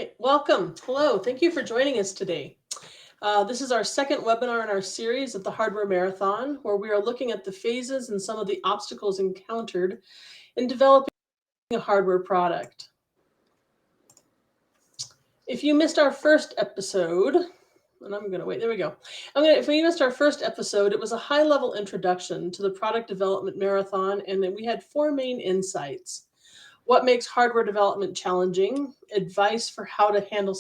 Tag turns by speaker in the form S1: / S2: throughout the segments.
S1: right, welcome. Hello, thank you for joining us today. This is our second webinar in our series at the Hardware Marathon, where we are looking at the phases and some of the obstacles encountered in developing a hardware product. If you missed our first episode, and I'm going to wait, there we go. If you missed our first episode, it was a high-level introduction to the product development marathon, and then we had four main insights. What makes hardware development challenging, advice for how to handle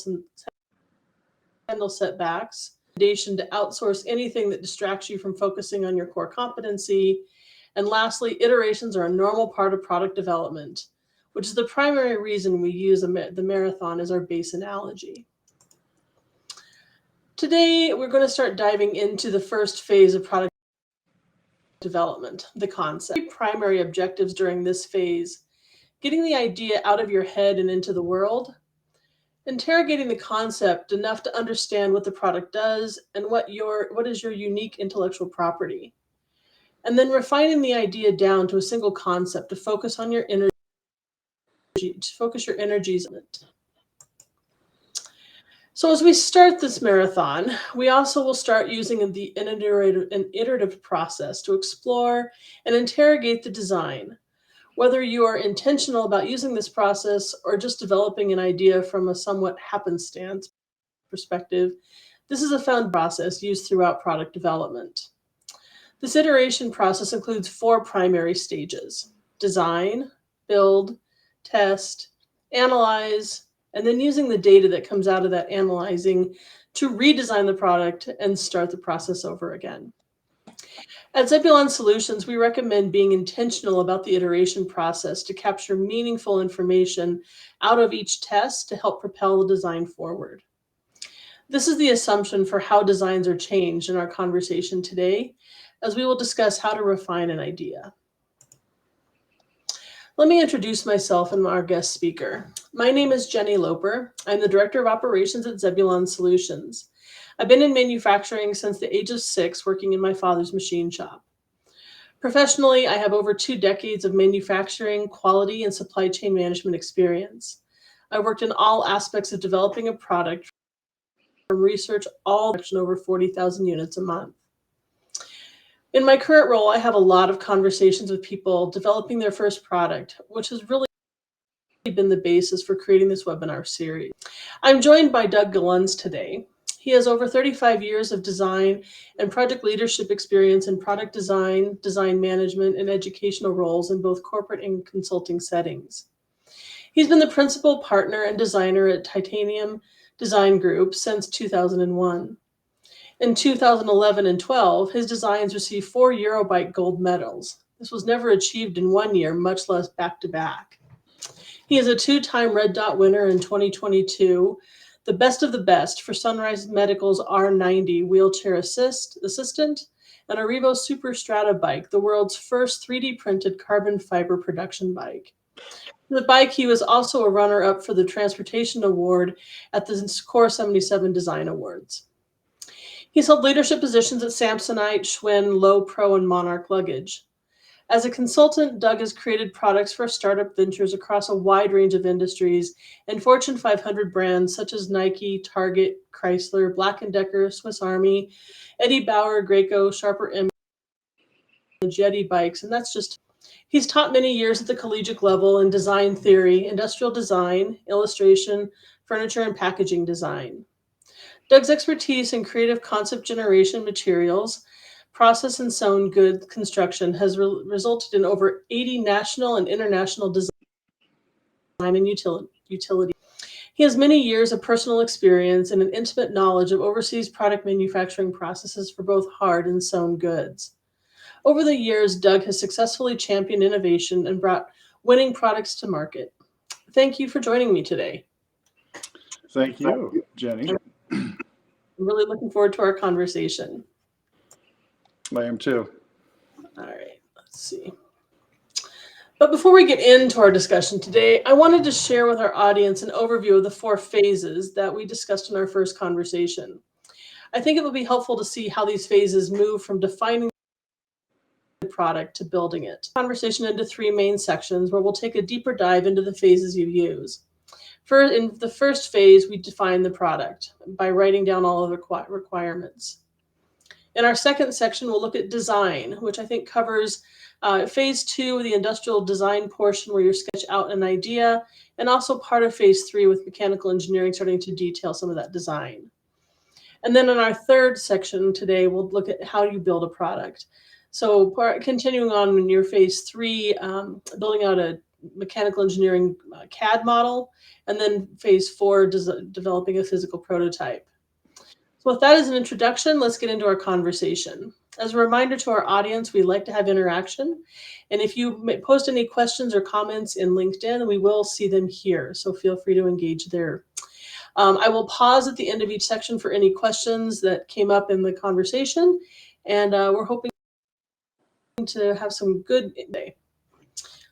S1: setbacks, recommendation to outsource anything that distracts you from focusing on your core competency, and lastly, iterations are a normal part of product development, which is the primary reason we use the marathon as our base analogy. Today, we're going to start diving into the first phase of product development, the concept. Three primary objectives during this phase: getting the idea out of your head and into the world, interrogating the concept enough to understand what the product does and what is your unique intellectual property, and then refining the idea down to a single concept to focus on your energy, your energies on it. So as we start this marathon, we also will start using an iterative process to explore and interrogate the design. Whether you are intentional about using this process or just developing an idea from a somewhat happenstance perspective, this is a found process used throughout product development. This iteration process includes four primary stages: design, build, test, analyze, and then using the data that comes out of that analyzing to redesign the product and start the process over again. At Zebulon Solutions, we recommend being intentional about the iteration process to capture meaningful information out of each test to help propel the design forward. This is the assumption for how designs are changed in our conversation today, as we will discuss how to refine an idea. Let me introduce myself and our guest speaker. My name is Jenney Loper. I'm the Director of Operations at Zebulon Solutions. I've been in manufacturing since the age of 6, working in my father's machine shop. Professionally, I have over 2 decades of manufacturing, quality, and supply chain management experience. I worked in all aspects of developing a product, from research all production over 40,000 units a month. In my current role, I have a lot of conversations with people developing their first product, which has really been the basis for creating this webinar series. I'm joined by Doug Golenz today. He has over 35 years of design and project leadership experience in product design, design management, and educational roles in both corporate and consulting settings. He's been the principal partner and designer at Titanium Design Group since 2001. In 2011 and 12, his designs received 4 Eurobike gold medals. This was never achieved in 1 year, much less back-to-back. He is a 2-time Red Dot winner in 2022, the best of the best for Sunrise Medical's R90 wheelchair assistant, and a Revo Super Strata bike, the world's first 3D printed carbon fiber production bike. For the bike, he was also a runner-up for the Transportation Award at the Core 77 Design Awards. He's held leadership positions at Samsonite, Schwinn, Low Pro, and Monarch Luggage. As a consultant, Doug has created products for startup ventures across a wide range of industries and Fortune 500 brands such as Nike, Target, Chrysler, Black & Decker, Swiss Army, Eddie Bauer, Graco, Sharper Image, Jenney Bikes, and that's just... He's taught many years at the collegiate level in design theory, industrial design, illustration, furniture, and packaging design. Doug's expertise in creative concept generation, materials, process and sewn good construction has resulted in over 80 national and international design and utility. He has many years of personal experience and an intimate knowledge of overseas product manufacturing processes for both hard and sewn goods. Over the years, Doug has successfully championed innovation and brought winning products to market. Thank you for joining me today.
S2: Thank you, Jenney.
S1: I'm really looking forward to our conversation.
S2: I am too.
S1: All right, let's see. But before we get into our discussion today, I wanted to share with our audience an overview of the 4 phases that we discussed in our first conversation. I think it will be helpful to see how these phases move from defining the product to building it. Conversation into 3 main sections where we'll take a deeper dive into the phases you use. In the first phase, we define the product by writing down all of the requirements. In our second section, we'll look at design, which I think covers phase 2, the industrial design portion, where you sketch out an idea, and also part of phase 3 with mechanical engineering starting to detail some of that design. And then in our third section today, we'll look at how you build a product. So continuing on in your phase 3, building out a mechanical engineering CAD model, and then phase 4, developing a physical prototype. So with that as an introduction, let's get into our conversation. As a reminder to our audience, we like to have interaction. And if you post any questions or comments in LinkedIn, we will see them here. So feel free to engage there. I will pause at the end of each section for any questions that came up in the conversation. And we're hoping to have some good day.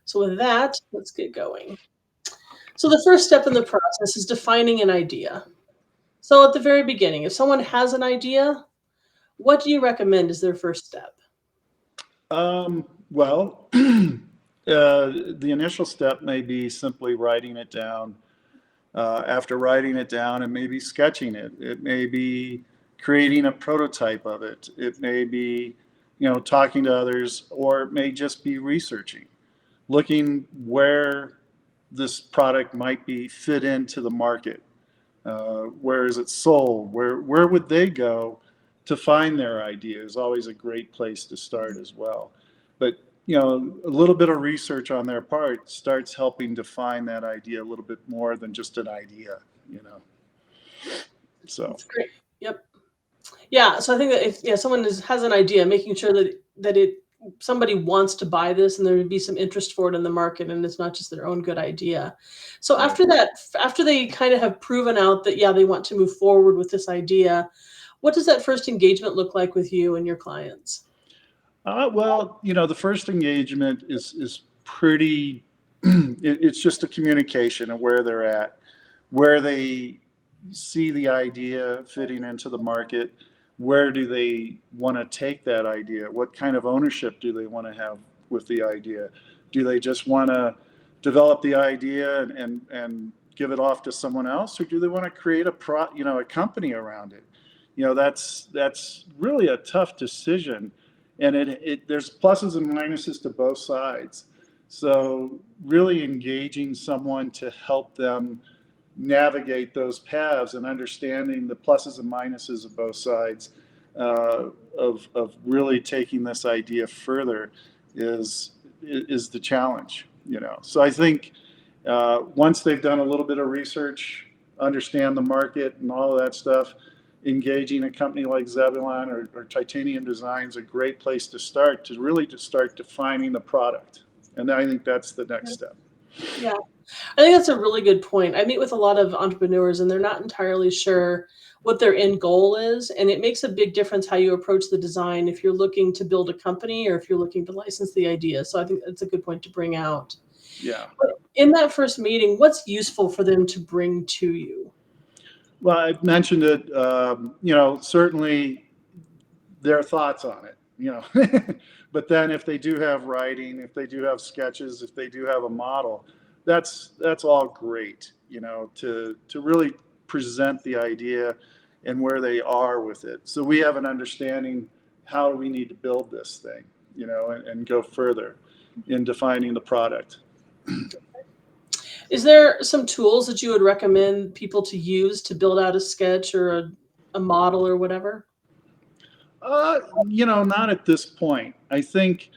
S1: So with that, let's get going. So the first step in the process is defining an idea. So at the very beginning, if someone has an idea, what do you recommend as their first step?
S2: Well, the initial step may be simply writing it down. After writing it down, and maybe sketching it. It may be creating a prototype of it. It may be, talking to others, or it may just be researching, looking where this product might be fit into the market. Where is it sold? Where would they go to find their idea is always a great place to start as well. But a little bit of research on their part starts helping define that idea a little bit more than just an idea, So
S1: That's great. Yep. Yeah. So I think that if someone has an idea, making sure that somebody wants to buy this and there would be some interest for it in the market, and it's not just their own good idea. So
S2: Right.
S1: after that, after they kind of have proven out that they want to move forward with this idea, what does that first engagement look like with you and your clients?
S2: Well, the first engagement is pretty. It's just a communication of where they're at, where they see the idea fitting into the market. Where do they want to take that idea? What kind of ownership do they want to have with the idea? Do they just want to develop the idea and give it off to someone else, or do they want to create a company around it? That's really a tough decision, and there's pluses and minuses to both sides. So really engaging someone to help them navigate those paths and understanding the pluses and minuses of both sides of really taking this idea further is the challenge. So I think once they've done a little bit of research, understand the market and all of that stuff, engaging a company like Zebulon or Titanium Design is a great place to start defining the product. And I think that's the next step.
S1: Yeah, I think that's a really good point. I meet with a lot of entrepreneurs and they're not entirely sure what their end goal is. And it makes a big difference how you approach the design if you're looking to build a company or if you're looking to license the idea. So I think that's a good point to bring out.
S2: Yeah.
S1: But in that first meeting, what's useful for them to bring to you?
S2: Well, I mentioned it, certainly their thoughts on it, but then if they do have writing, if they do have sketches, if they do have a model, that's all great, to really present the idea and where they are with it. So we have an understanding how we need to build this thing, and go further in defining the product.
S1: Is there some tools that you would recommend people to use to build out a sketch or a model or whatever?
S2: Not at this point. I think,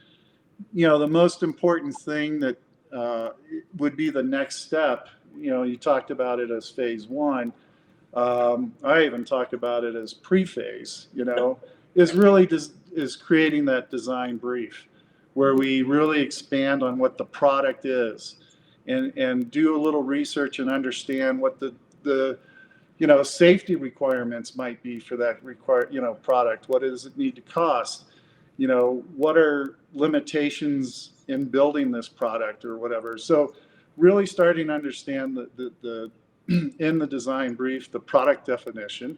S2: the most important thing that would be the next step, you talked about it as phase 1. I even talk about it as pre-phase, is really is creating that design brief where we really expand on what the product is and do a little research and understand what the safety requirements might be for that product. What does it need to cost? What are limitations in building this product or whatever? So really starting to understand the in the design brief, the product definition.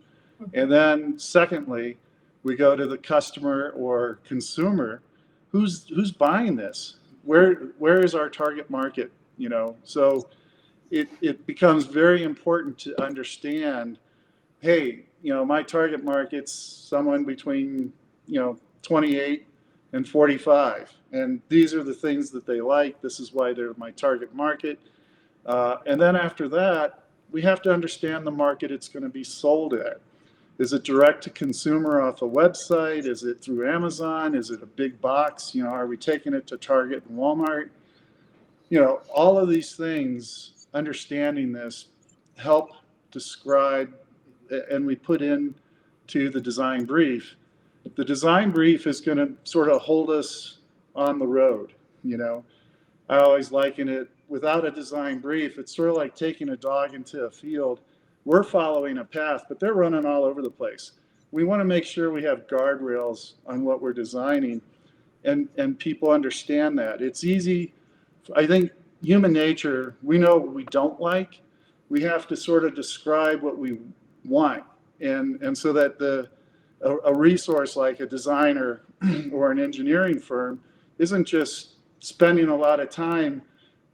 S2: And then secondly, we go to the customer or consumer who's buying this. Where is our target market? So it becomes very important to understand, hey, my target market's someone between, 28 and 45. And these are the things that they like. This is why they're my target market. And then after that, we have to understand the market it's going to be sold at. Is it direct to consumer off a website? Is it through Amazon? Is it a big box? Are we taking it to Target and Walmart? All of these things, understanding this, help describe, and we put in to the design brief. The design brief is going to sort of hold us on the road. I always liken it, without a design brief, it's sort of like taking a dog into a field. We're following a path, but they're running all over the place. We want to make sure we have guardrails on what we're designing, and people understand that. It's easy. I think human nature, we know what we don't like. We have to sort of describe what we want. And so that a resource like a designer or an engineering firm isn't just spending a lot of time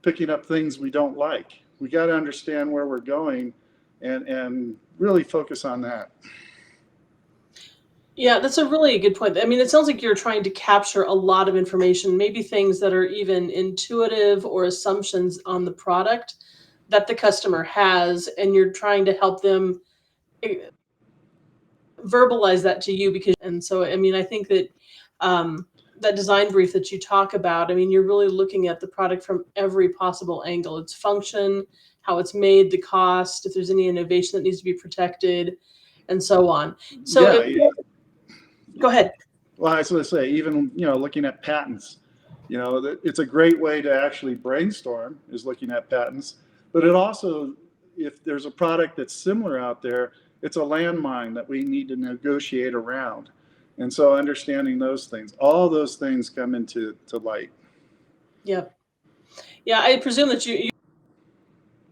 S2: picking up things we don't like. We got to understand where we're going and really focus on that.
S1: Yeah, that's a really good point. I mean, it sounds like you're trying to capture a lot of information, maybe things that are even intuitive or assumptions on the product that the customer has, and you're trying to help them verbalize that to you. And so, I mean, I think that that design brief that you talk about, I mean, you're really looking at the product from every possible angle: its function, how it's made, the cost, if there's any innovation that needs to be protected, and so on. So go ahead.
S2: Well, I was going to say, even, looking at patents, it's a great way to actually brainstorm, is looking at patents. But it also, if there's a product that's similar out there, it's a landmine that we need to negotiate around. And so understanding those things, all those things come into light.
S1: Yep. Yeah, I presume that you've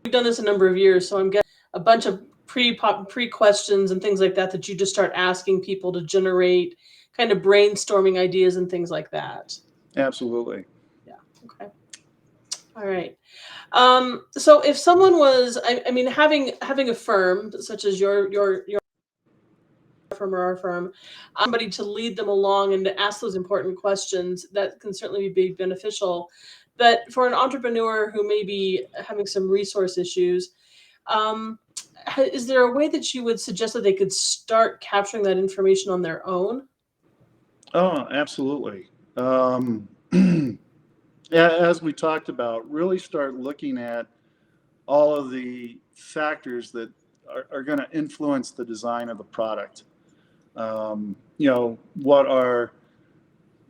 S1: done this a number of years, so I'm getting a bunch of pre questions and things like that you just start asking people to generate kind of brainstorming ideas and things like that.
S2: Absolutely.
S1: Yeah. Okay. All right. So if someone was, I mean, having a firm such as your firm or our firm, somebody to lead them along and to ask those important questions, that can certainly be beneficial. But for an entrepreneur who may be having some resource issues, is there a way that you would suggest that they could start capturing that information on their own?
S2: Oh, absolutely. As we talked about, really start looking at all of the factors that are going to influence the design of the product. What are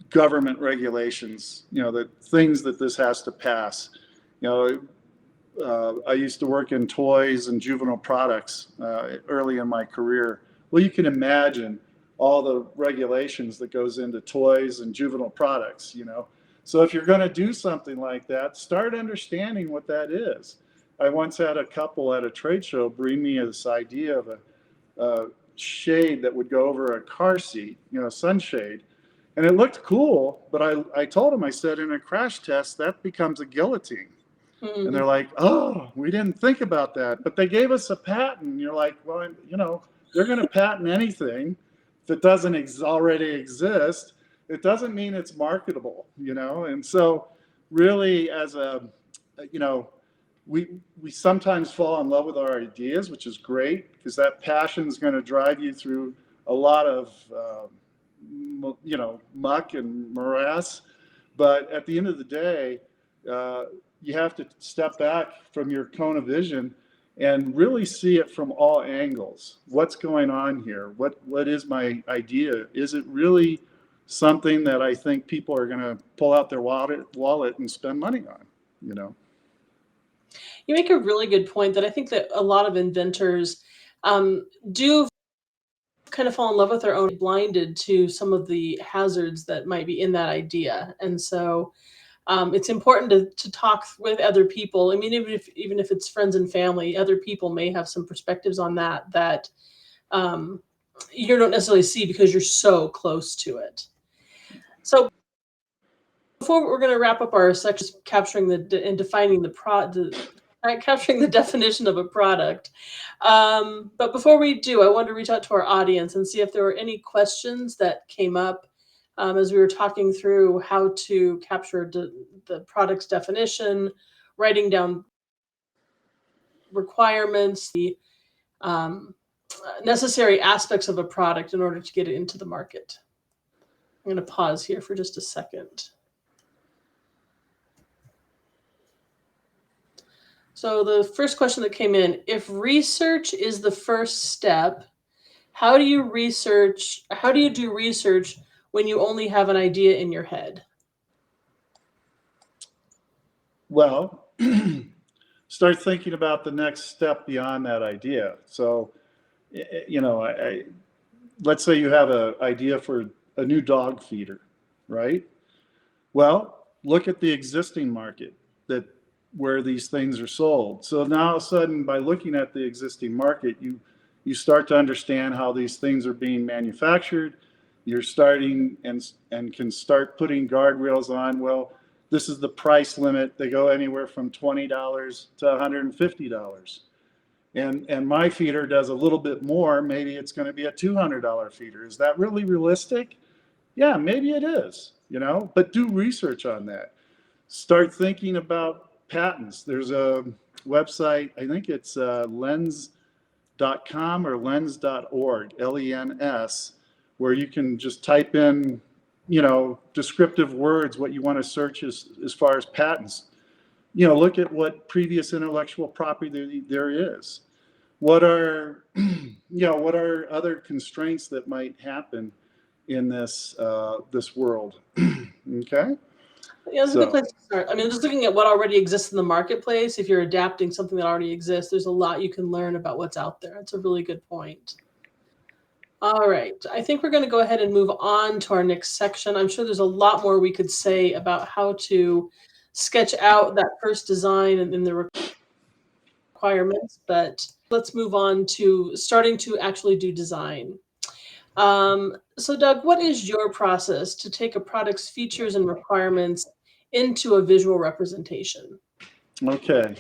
S2: government regulations, the things that this has to pass. I used to work in toys and juvenile products early in my career. Well, you can imagine all the regulations that goes into toys and juvenile products, So if you're going to do something like that, start understanding what that is. I once had a couple at a trade show bring me this idea of a shade that would go over a car seat, sunshade. And it looked cool, but I told them, I said, in a crash test, that becomes a guillotine. Mm-hmm. And they're like, oh, we didn't think about that. But they gave us a patent. You're like, well, they're going to patent anything that doesn't already exist. It doesn't mean it's marketable, And so really we sometimes fall in love with our ideas, which is great, because that passion is going to drive you through a lot of, muck and morass. But at the end of the day, you have to step back from your cone of vision and really see it from all angles. What's going on here? What is my idea? Is it really something that I think people are going to pull out their wallet and spend money on?
S1: You make a really good point that I think that a lot of inventors do kind of fall in love with their own, blinded to some of the hazards that might be in that idea. And so it's important to talk with other people. I mean, even if it's friends and family, other people may have some perspectives on that you don't necessarily see because you're so close to it. So before we're going to wrap up our section, capturing and defining the capturing the definition of a product. But before we do, I want to reach out to our audience and see if there were any questions that came up as we were talking through how to capture the product's definition, writing down requirements, the um, necessary aspects of a product in order to get it into the market. I'm going to pause here for just a second. So the first question that came in, if research is the first step, how do you do research when you only have an idea in your head?
S2: Well, start thinking about the next step beyond that idea. So, let's say you have an idea for a new dog feeder, right? Well, look at the existing market that where these things are sold. So now all of a sudden, by looking at the existing market, you start to understand how these things are being manufactured. You're starting and can start putting guardrails on. Well, this is the price limit. They go anywhere from $20 to $150. And my feeder does a little bit more. Maybe it's going to be a $200 feeder. Is that really realistic? Yeah, maybe it is, but do research on that. Start thinking about patents. There's a website, I think it's lens.com or lens.org, LENS, where you can just type in, descriptive words, what you want to search as far as patents. Look at what previous intellectual property there is. What are, what are other constraints that might happen in this world? Okay.
S1: Yeah, that's a good place to start. I mean, just looking at what already exists in the marketplace, if you're adapting something that already exists, there's a lot you can learn about what's out there. That's a really good point. All right. I think we're going to go ahead and move on to our next section. I'm sure there's a lot more we could say about how to sketch out that first design and the requirements, but let's move on to starting to actually do design. So Doug, what is your process to take a product's features and requirements into a visual representation?
S2: Okay.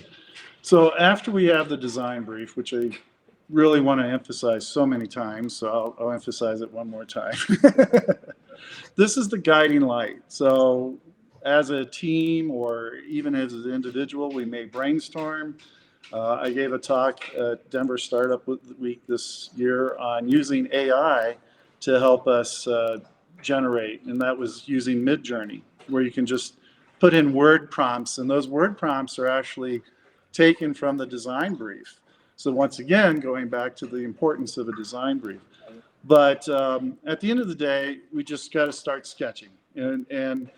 S2: So after we have the design brief, which I really want to emphasize so many times, so I'll emphasize it one more time. This is the guiding light. So as a team or even as an individual, we may brainstorm. I gave a talk at Denver Startup Week this year on using AI to help us generate, and that was using Midjourney, where you can just put in word prompts, and those word prompts are actually taken from the design brief. So once again, going back to the importance of a design brief. But at the end of the day, we just got to start sketching. And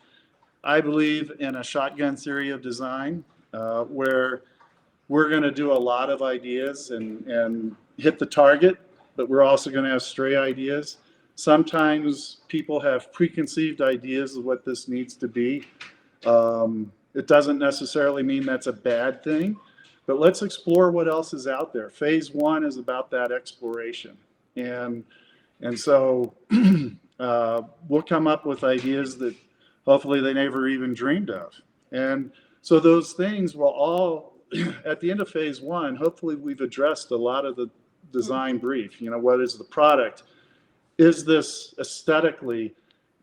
S2: I believe in a shotgun theory of design where we're going to do a lot of ideas and hit the target, but we're also going to have stray ideas. Sometimes people have preconceived ideas of what this needs to be. It doesn't necessarily mean that's a bad thing, but let's explore what else is out there. Phase one is about that exploration. And so we'll come up with ideas that hopefully they never even dreamed of. And so those things will all, at the end of phase one, hopefully we've addressed a lot of the design brief. What is the product? Is this aesthetically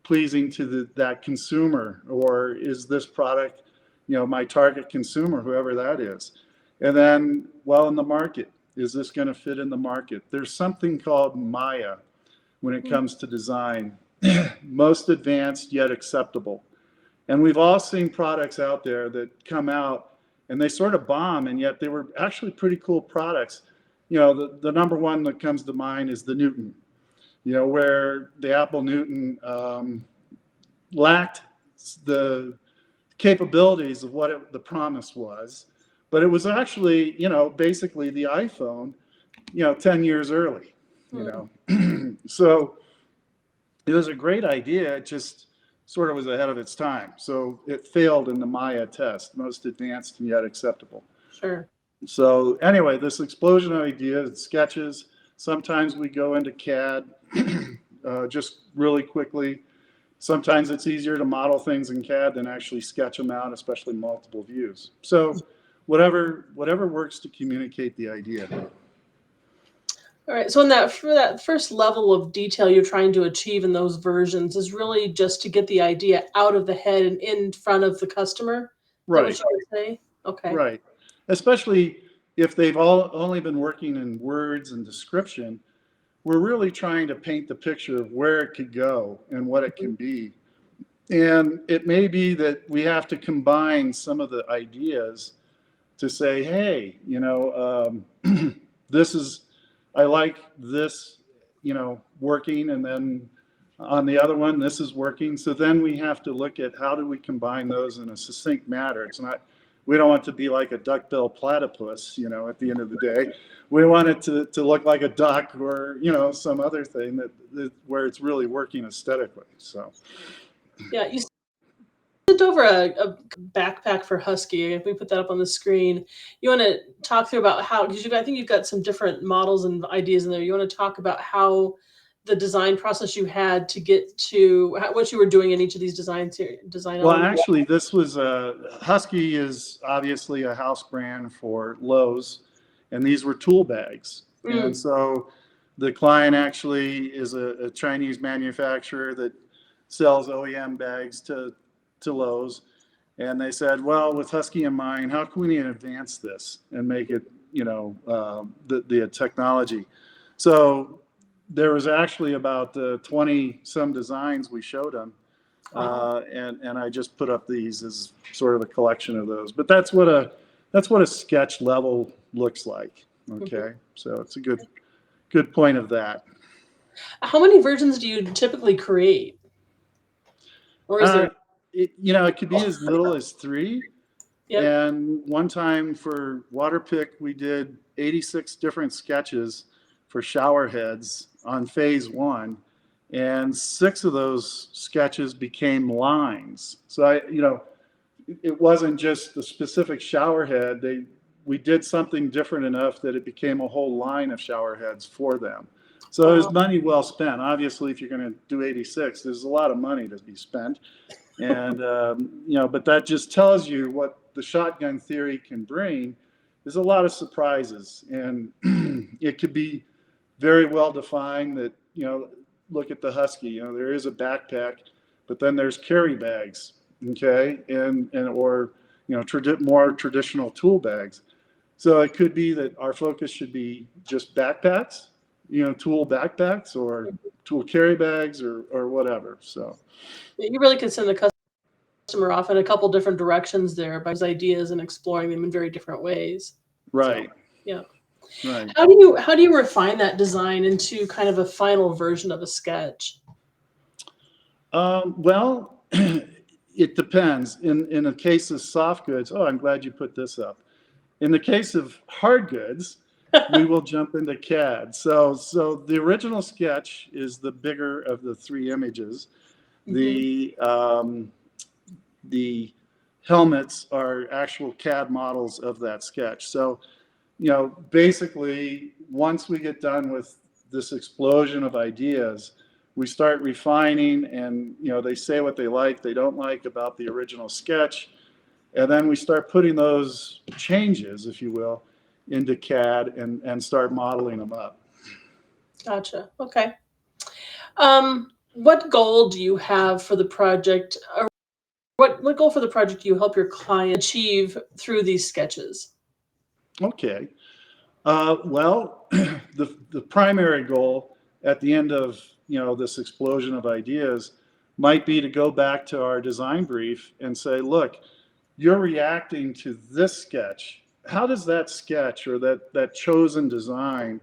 S2: pleasing to that consumer, or is this product, my target consumer, whoever that is? And then, in the market, is this going to fit in the market? There's something called Maya when it comes to design, most advanced yet acceptable. And we've all seen products out there that come out and they sort of bomb, and yet they were actually pretty cool products. The number one that comes to mind is the Newton. Where the Apple Newton lacked the capabilities of what the promise was, but it was actually, basically the iPhone, 10 years early, So it was a great idea. It just sort of was ahead of its time. So it failed in the Maya test, most advanced and yet acceptable.
S1: Sure.
S2: So anyway, this explosion of ideas, sketches. Sometimes we go into CAD just really quickly. Sometimes it's easier to model things in CAD than actually sketch them out, especially multiple views. So whatever works to communicate the idea.
S1: All right. So for that first level of detail you're trying to achieve in those versions is really just to get the idea out of the head and in front of the customer. Is that what
S2: Right,
S1: you would say? Okay.
S2: right. Especially if they've all only been working in words and description, we're really trying to paint the picture of where it could go and what it can be. And it may be that we have to combine some of the ideas to say, hey, this is, I like this, working, and then on the other one, this is working. So then we have to look at how do we combine those in a succinct manner. It's not, we don't want it to be like a duck-billed platypus, at the end of the day. We want it to look like a duck or, some other thing that where it's really working aesthetically. So.
S1: Yeah, you sent over a backpack for Husky. If we put that up on the screen, you want to talk through about how, because I think you've got some different models and ideas in there. You want to talk about how the design process you had to get to what you were doing in each of these design
S2: Well,
S1: elements.
S2: actually, this was Husky is obviously a house brand for Lowe's, and these were tool bags. And so the client actually is a Chinese manufacturer that sells OEM bags to Lowe's. And they said, well, with Husky in mind, how can we advance this and make it, the technology? So there was actually about 20 some designs we showed them. And I just put up these as sort of a collection of those. But that's what a sketch level looks like. Okay, so it's a good point of that.
S1: How many versions do you typically create? Or is there?
S2: It could be as little as 3.
S1: Yep.
S2: And one time for Waterpick, we did 86 different sketches for shower heads on phase 1. And 6 of those sketches became lines. So it wasn't just the specific shower head. We did something different enough that it became a whole line of shower heads for them. So it was money well spent. Obviously, if you're going to do 86, there's a lot of money to be spent. And, but that just tells you what the shotgun theory can bring. There's a lot of surprises. And it could be very well defined that, look at the Husky, there is a backpack, but then there's carry bags, okay, or more traditional tool bags. So it could be that our focus should be just backpacks, tool backpacks or tool carry bags or whatever. So
S1: you really can send the customer off in a couple different directions there by his ideas and exploring them in very different ways.
S2: Right.
S1: So, yeah.
S2: Right.
S1: How do you refine that design into kind of a final version of a sketch?
S2: Well, it depends. In the case of soft goods, I'm glad you put this up. In the case of hard goods, we will jump into CAD. So the original sketch is the bigger of the 3 images. The helmets are actual CAD models of that sketch. So, basically, once we get done with this explosion of ideas, we start refining, and they say what they like, they don't like about the original sketch, and then we start putting those changes, if you will, into CAD and start modeling them up.
S1: Gotcha. Okay. What goal do you have for the project, or what goal for the project do you help your client achieve through these sketches?
S2: Okay. Well, the primary goal at the end of this explosion of ideas might be to go back to our design brief and say, look, you're reacting to this sketch. How does that sketch or that chosen design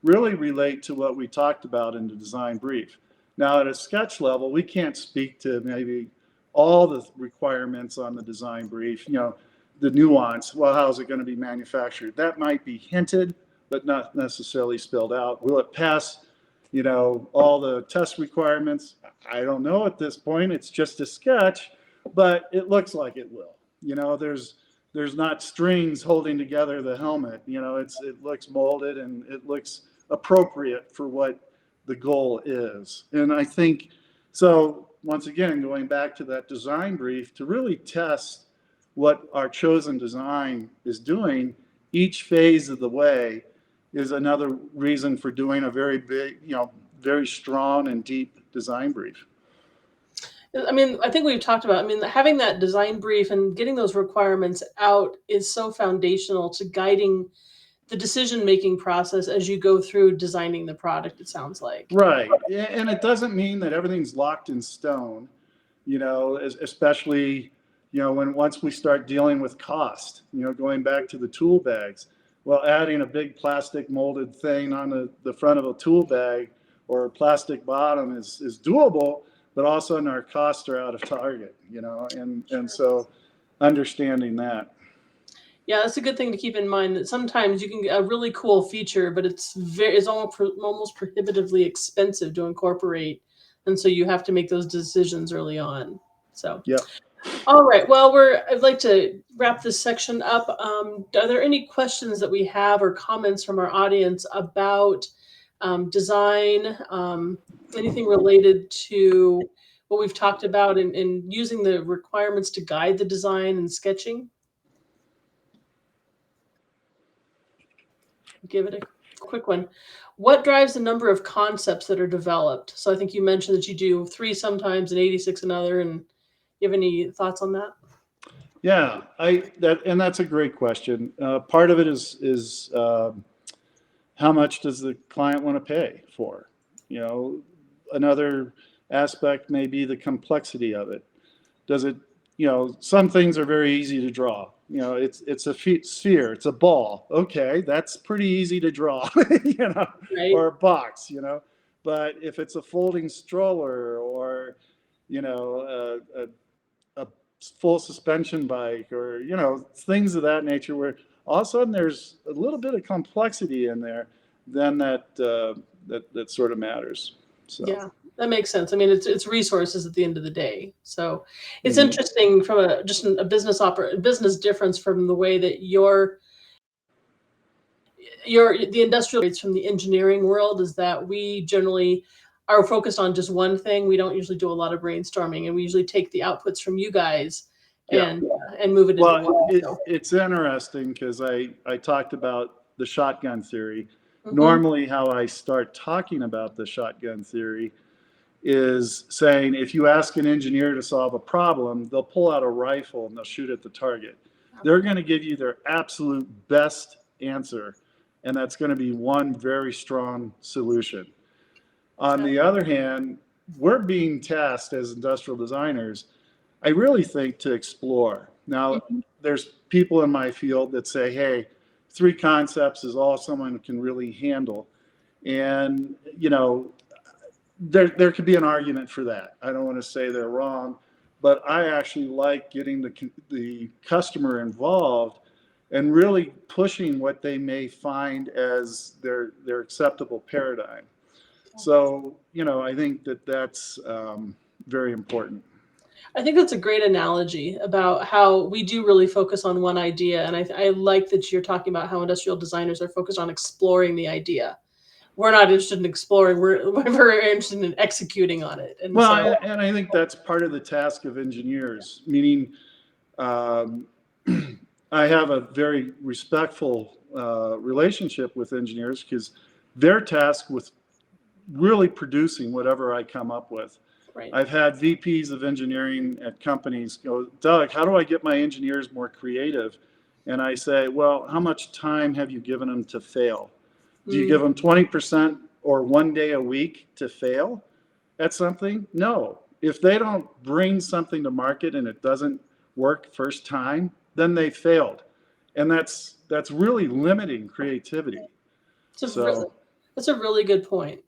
S2: really relate to what we talked about in the design brief? Now, at a sketch level, we can't speak to maybe all the requirements on the design brief, the nuance. Well, how is it going to be manufactured? That might be hinted, but not necessarily spelled out. Will it pass, all the test requirements? I don't know at this point. It's just a sketch, but it looks like it will. There's not strings holding together the helmet. It looks molded and it looks appropriate for what the goal is. And I think so. Once again, going back to that design brief, to really test what our chosen design is doing, each phase of the way is another reason for doing a very big, very strong and deep design brief.
S1: I mean, I think we've talked about, I mean, having that design brief and getting those requirements out is so foundational to guiding the decision-making process as you go through designing the product, it sounds like.
S2: Right. And it doesn't mean that everything's locked in stone, especially, once we start dealing with cost, going back to the tool bags. Well, adding a big plastic molded thing on the front of a tool bag or a plastic bottom is doable, but all of a sudden our costs are out of target, and so understanding that.
S1: Yeah, that's a good thing to keep in mind, that sometimes you can get a really cool feature, but it's almost prohibitively expensive to incorporate, and so you have to make those decisions early on. So,
S2: yeah.
S1: All right. Well, I'd like to wrap this section up. Are there any questions that we have or comments from our audience about design? Anything related to what we've talked about in using the requirements to guide the design and sketching? Give it a quick one. What drives the number of concepts that are developed? So I think you mentioned that you do 3 sometimes and 86 another, and you have any thoughts on that?
S2: Yeah, that's a great question. Part of it is how much does the client want to pay for? Another aspect may be the complexity of it. Does it, some things are very easy to draw. It's a sphere, it's a ball. Okay, that's pretty easy to draw,
S1: Right.
S2: or a box, But if it's a folding stroller or, a full suspension bike or, things of that nature where all of a sudden there's a little bit of complexity in there, then that sort of matters. So.
S1: Yeah, that makes sense. I mean, it's resources at the end of the day. So it's
S2: Mhm.
S1: interesting from a business difference from the way that the industrial rates from the engineering world is that we generally are focused on just one thing. We don't usually do a lot of brainstorming, and we usually take the outputs from you guys
S2: Yeah.
S1: and move it into
S2: Well,
S1: one.
S2: it's interesting because I talked about the shotgun theory.
S1: Mhm.
S2: Normally, how I start talking about the shotgun theory is saying if you ask an engineer to solve a problem, they'll pull out a rifle and they'll shoot at the target. They're going to give you their absolute best answer, and that's going to be one very strong solution. On the other hand, we're being tasked as industrial designers, I really think, to explore. Now,
S1: Mhm.
S2: there's people in my field that say, hey, 3 concepts is all someone can really handle. And, there could be an argument for that. I don't want to say they're wrong, but I actually like getting the customer involved and really pushing what they may find as their acceptable paradigm. So, I think that's very important.
S1: I think that's a great analogy about how we do really focus on one idea. And I like that you're talking about how industrial designers are focused on exploring the idea. We're not interested in exploring, we're very interested in executing on it. And
S2: Well,
S1: so,
S2: and I think that's part of the task of engineers, meaning um, I have a very respectful relationship with engineers because they're tasked with really producing whatever I come up with.
S1: right.
S2: I've had VPs of engineering at companies go, Doug, how do I get my engineers more creative? And I say, well, how much time have you given them to fail? Do you give them 20% or 1 day a week to fail at something? No. If they don't bring something to market and it doesn't work first time, then they failed. And that's really limiting creativity. So
S1: That's a really good point.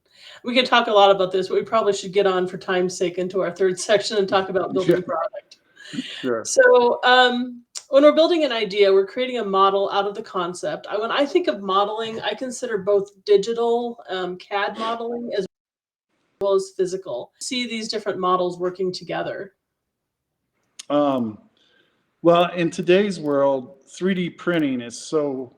S1: We could talk a lot about this, but we probably should get on for time's sake into our third section and talk about building
S2: yeah,
S1: product.
S2: sure.
S1: So, when we're building an idea, we're creating a model out of the concept. When I think of modeling, I consider both digital CAD modeling as well as physical. See these different models working together.
S2: Well, in today's world, 3D printing is so,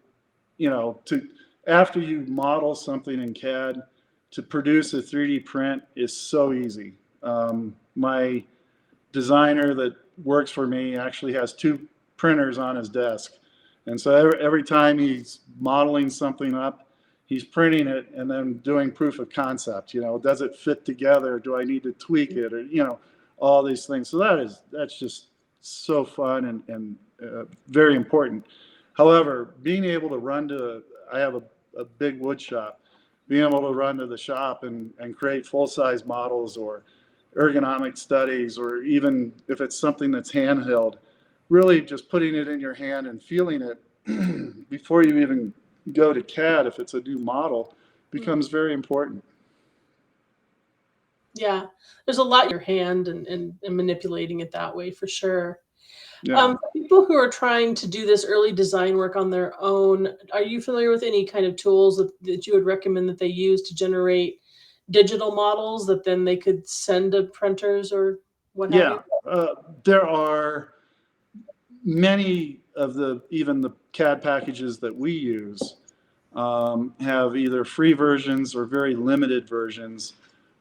S2: after you model something in CAD, to produce a 3D print is so easy. My designer that works for me actually has 2 printers on his desk. And so every time he's modeling something up, he's printing it and then doing proof of concept. Does it fit together? Do I need to tweak it? Or, all these things. So that's just so fun and very important. However, being able to I have a big wood shop, being able to run to the shop and create full-size models or ergonomic studies, or even if it's something that's handheld, really just putting it in your hand and feeling it before you even go to CAD, if it's a new model, becomes very important.
S1: Yeah, there's a lot in your hand and manipulating it that way for sure.
S2: Yeah.
S1: For people who are trying to do this early design work on their own, are you familiar with any kind of tools that you would recommend that they use to generate digital models that then they could send to printers or what have
S2: Yeah.
S1: you?
S2: There are many of even the CAD packages that we use have either free versions or very limited versions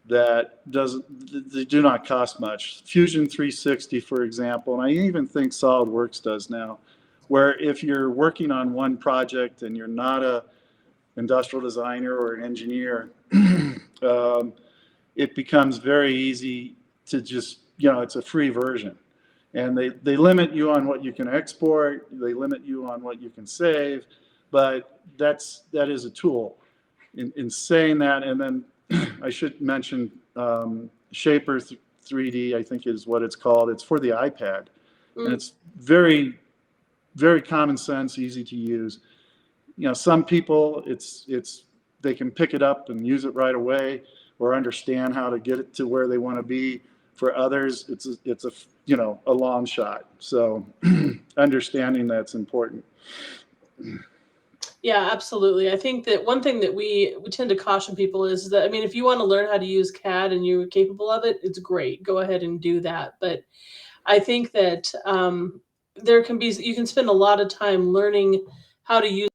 S2: they do not cost much. Fusion 360, for example, and I even think SolidWorks does now, where if you're working on one project and you're not a industrial designer or an engineer, it becomes very easy to just, it's a free version. And they limit you on what you can export, they limit you on what you can save, but that is a tool. In saying that, and then I should mention Shaper 3D, I think is what it's called. It's for the iPad, and it's very, very common sense, easy to use. Some people they can pick it up and use it right away, or understand how to get it to where they want to be. For others, it's a long shot. So understanding that's important.
S1: Yeah, absolutely. I think that one thing that we tend to caution people is that, I mean, if you want to learn how to use CAD and you're capable of it, it's great. Go ahead and do that. But I think that you can spend a lot of time learning how to use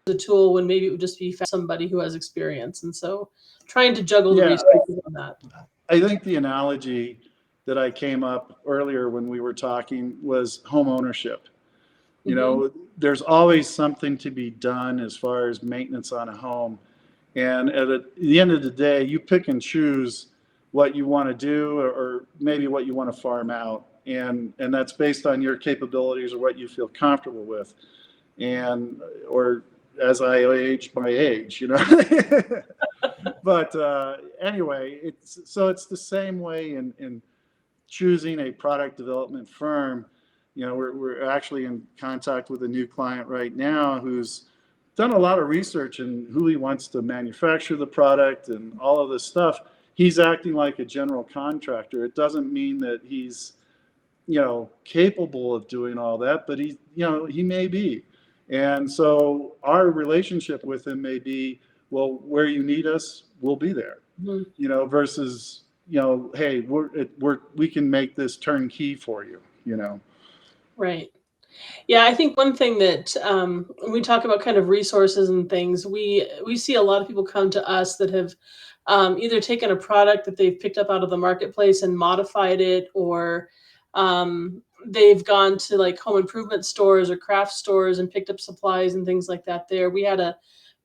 S1: the tool when maybe it would just be somebody who has experience. And so trying to juggle the resources on that.
S2: I think the analogy that I came up earlier when we were talking was home ownership. There's always something to be done as far as maintenance on a home. And at the end of the day, you pick and choose what you want to do, or maybe what you want to farm out. And that's based on your capabilities or what you feel comfortable with. Or as I age my age, But anyway, it's the same way in choosing a product development firm. We're actually in contact with a new client right now who's done a lot of research in who he wants to manufacture the product and all of this stuff. He's acting like a general contractor. It doesn't mean that he's, capable of doing all that, but he may be. And so our relationship with him may be, well, where you need us, we'll be there. Versus, hey, we can make this turnkey for you.
S1: Right. Yeah, I think one thing that when we talk about kind of resources and things, we see a lot of people come to us that have either taken a product that they've picked up out of the marketplace and modified it, or they've gone to like home improvement stores or craft stores and picked up supplies and things like that there. We had a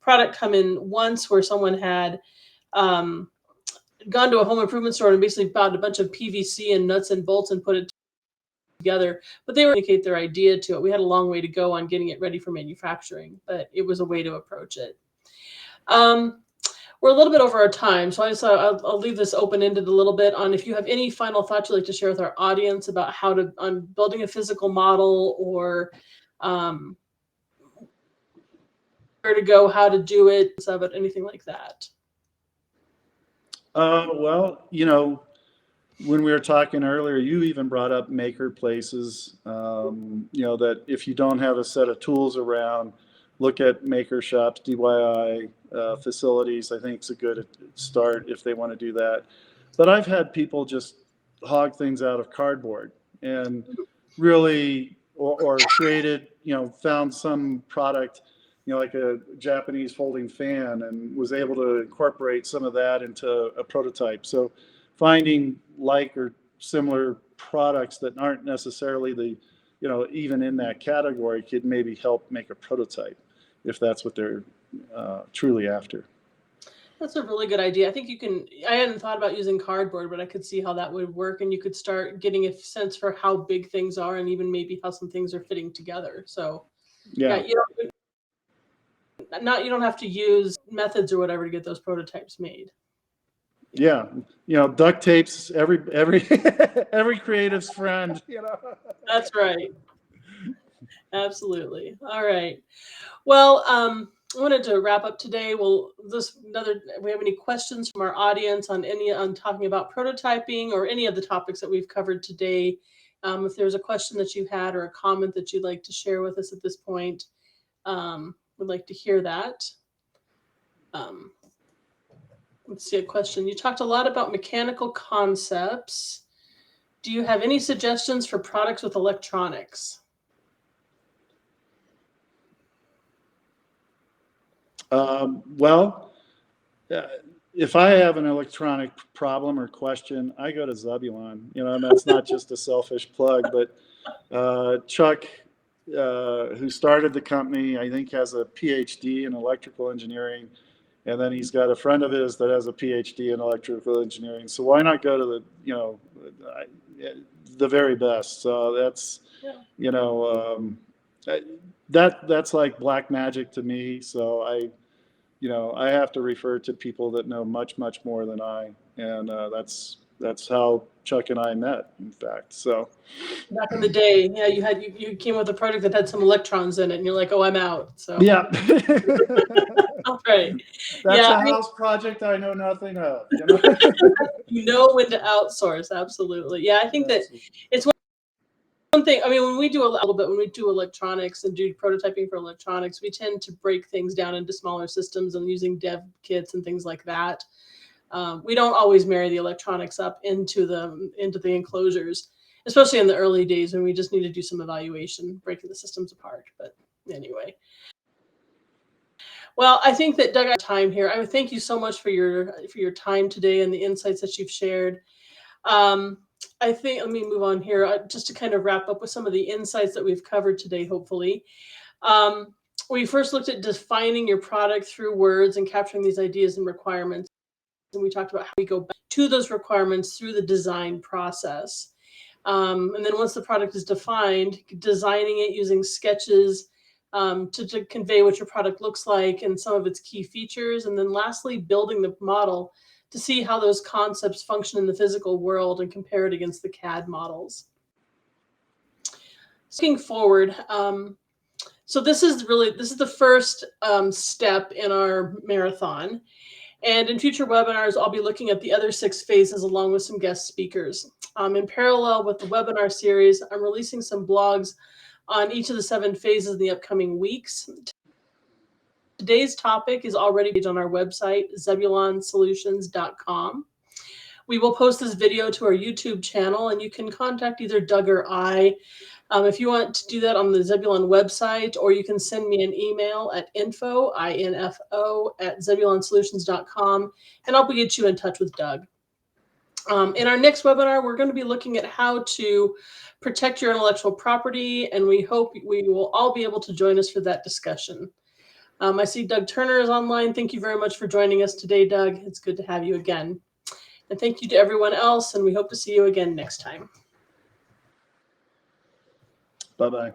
S1: product come in once where someone had gone to a home improvement store and basically bought a bunch of PVC and nuts and bolts and put it together, but they were communicate their idea to it. We had a long way to go on getting it ready for manufacturing, but it was a way to approach it. We're a little bit over our time, so I'll leave this open-ended a little bit on if you have any final thoughts you'd like to share with our audience about how to on building a physical model, or where to go, how to do it, anything like that.
S2: Well, when we were talking earlier, you even brought up maker places. That if you don't have a set of tools around, look at maker shops, DIY facilities. I think it's a good start if they want to do that. But I've had people just hog things out of cardboard and really, or created, found some product, like a Japanese folding fan, and was able to incorporate some of that into a prototype. So finding like or similar products that aren't necessarily the even in that category, could maybe help make a prototype if that's what they're truly after.
S1: That's a really good idea. I think I hadn't thought about using cardboard, but I could see how that would work. And you could start getting a sense for how big things are and even maybe how some things are fitting together. So yeah,
S2: Yeah.
S1: you don't have to use methods or whatever to get those prototypes made.
S2: Yeah. Duct tape's every every creative's friend.
S1: That's right. Absolutely. All right. Well, I wanted to wrap up today. We have any questions from our audience on talking about prototyping or any of the topics that we've covered today? If there's a question that you had or a comment that you'd like to share with us at this point, would like to hear that. Let's see a question. You talked a lot about mechanical concepts. Do you have any suggestions for products with electronics?
S2: Well, if I have an electronic problem or question, I go to Zebulon. And that's not just a selfish plug, but Chuck, who started the company, I think has a PhD in electrical engineering, and then he's got a friend of his that has a PhD in electrical engineering. So why not go to the very best? So that's that's like black magic to me. So I have to refer to people that know much, much more than I, and that's how Chuck and I met, in fact. So
S1: back in the day, yeah, you came with a product that had some electrons in it, and you're like, oh, I'm out. So
S2: yeah,
S1: all right.
S2: That's a house project I know nothing of.
S1: You know when to outsource. Absolutely. Yeah, I think that it's one thing. I mean, when we do when we do electronics and do prototyping for electronics, we tend to break things down into smaller systems and using dev kits and things like that. We don't always marry the electronics up into the enclosures, especially in the early days when we just need to do some evaluation, breaking the systems apart. But anyway. Well, I think that Doug, our time here. I would thank you so much for your time today and the insights that you've shared. I think let me move on here just to kind of wrap up with some of the insights that we've covered today. Hopefully, we first looked at defining your product through words and capturing these ideas and requirements, and we talked about how we go back to those requirements through the design process. And then once the product is defined, designing it using sketches. To convey what your product looks like and some of its key features. And then lastly, building the model to see how those concepts function in the physical world and compare it against the CAD models. Looking forward, so this is the first step in our marathon. And in future webinars, I'll be looking at the other 6 phases along with some guest speakers. In parallel with the webinar series, I'm releasing some blogs on each of the 7 phases in the upcoming weeks. Today's topic is already on our website, zebulonsolutions.com. We will post this video to our YouTube channel, and you can contact either Doug or I if you want to do that on the Zebulon website, or you can send me an email at info@zebulonsolutions.com, and I'll get you in touch with Doug. In our next webinar, we're going to be looking at how to protect your intellectual property, and we hope we will all be able to join us for that discussion. I see Doug Turner is online. Thank you very much for joining us today, Doug. It's good to have you again. And thank you to everyone else, and we hope to see you again next time.
S2: Bye-bye.